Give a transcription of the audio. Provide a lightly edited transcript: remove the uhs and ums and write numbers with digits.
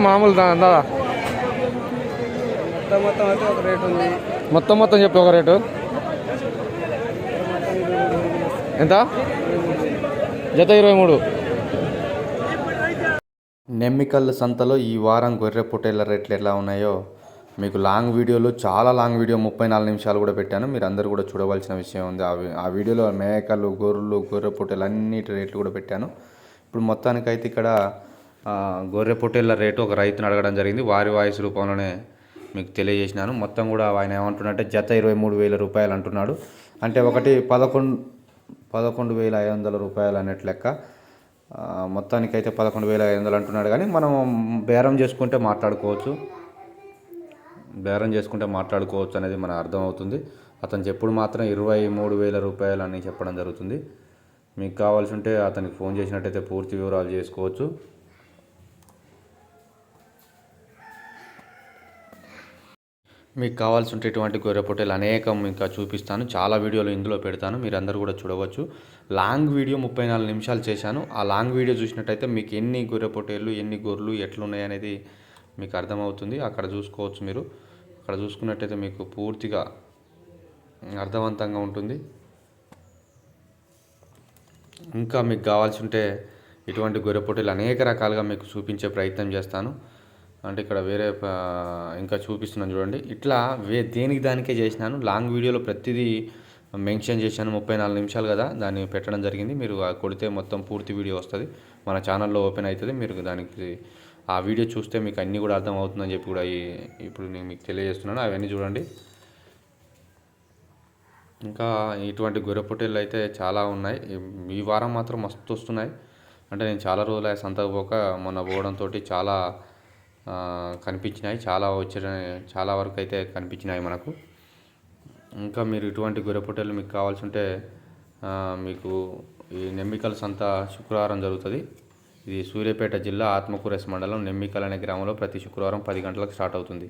మామూలు దాదా మొత్తం అయితే ఒక రేట్ ఉంది. మొత్తం చెప్పి ఒక రేటు ఎంత? జత 23. నెమ్మికల్ సంతలో ఈ వారం గొర్రె పొట్టేళ్ల రేట్లు ఎలా ఉన్నాయో మీకు లాంగ్ వీడియోలో చాలా లాంగ్ వీడియో 34 నిమిషాలు కూడా పెట్టాను. మీరు అందరూ కూడా చూడవలసిన విషయం ఉంది. ఆ వీడియోలో మేకలు, గొర్రెలు, గొర్రె పొట్టేలు అన్నిటి రేట్లు కూడా పెట్టాను. ఇప్పుడు మొత్తానికైతే ఇక్కడ గొర్రె పొట్టేళ్ల రేటు ఒక రైతుని అడగడం జరిగింది. వారి వాయిస్ రూపంలోనే మీకు తెలియజేసినాను. మొత్తం కూడా ఆయన ఏమంటున్నట్టే జత 23,000 రూపాయలు అంటున్నాడు. అంటే ఒకటి 11,500 రూపాయలు అన్నట్టు లెక్క. మొత్తానికైతే 11,500 అంటున్నాడు. కానీ మనం బేరం చేసుకుంటే మాట్లాడుకోవచ్చు అనేది మన అర్థమవుతుంది. అతను చెప్పుడు మాత్రం 23,000 రూపాయలు అని చెప్పడం జరుగుతుంది. మీకు కావాల్సి ఉంటే అతనికి ఫోన్ చేసినట్టయితే పూర్తి వివరాలు చేసుకోవచ్చు. మీకు కావాల్సి ఉంటే ఇటువంటి గొర్రె పొట్టేలు అనేకం ఇంకా చూపిస్తాను. చాలా వీడియోలు ఇందులో పెడతాను, మీరు అందరూ కూడా చూడవచ్చు. లాంగ్ వీడియో 34 నిమిషాలు చేశాను. ఆ లాంగ్ వీడియో చూసినట్టయితే మీకు ఎన్ని గొర్రె పొట్టేళ్ళు, ఎన్ని గొర్రెలు ఎట్లున్నాయి అనేది మీకు అర్థమవుతుంది. అక్కడ చూసుకోవచ్చు. మీరు అక్కడ చూసుకున్నట్టయితే మీకు పూర్తిగా అర్థవంతంగా ఉంటుంది. ఇంకా మీకు కావాల్సి ఉంటే ఇటువంటి గొర్రె పొట్టేలు అనేక రకాలుగా మీకు చూపించే ప్రయత్నం చేస్తాను. అంటే ఇక్కడ వేరే ఇంకా చూపిస్తున్నాను చూడండి. ఇట్లా దేనికి దానికే చేసినాను. లాంగ్ వీడియోలో ప్రతిదీ మెన్షన్ చేశాను. 34 నిమిషాలు కదా దాన్ని పెట్టడం జరిగింది. మీరు కొడితే మొత్తం పూర్తి వీడియో వస్తుంది, మన ఛానల్లో ఓపెన్ అవుతుంది. మీరు దానికి ఆ వీడియో చూస్తే మీకు అన్నీ కూడా అర్థం అవుతుందని చెప్పి కూడా ఇప్పుడు నేను మీకు తెలియజేస్తున్నాను. అవన్నీ చూడండి. ఇంకా ఇటువంటి గొర్రె పొట్టేళ్ళు అయితే చాలా ఉన్నాయి. ఈ వారం మాత్రం మస్తు వస్తున్నాయి. అంటే నేను చాలా రోజులు సంతకు పోక మొన్న పోవడంతో చాలా కనిపించినాయి. చాలా వరకు అయితే కనిపించినాయి మనకు. ఇంకా మీరు ఇటువంటి గొర్రె పొట్టేలు మీకు కావాల్సి ఉంటే మీకు ఈ నెమ్మికల్ సంత శుక్రవారం జరుగుతుంది. ఇది సూర్యాపేట జిల్లా ఆత్మకూరేస్ మండలం నెమ్మికల్ అనే గ్రామంలో ప్రతి శుక్రవారం 10 గంటలకు స్టార్ట్ అవుతుంది.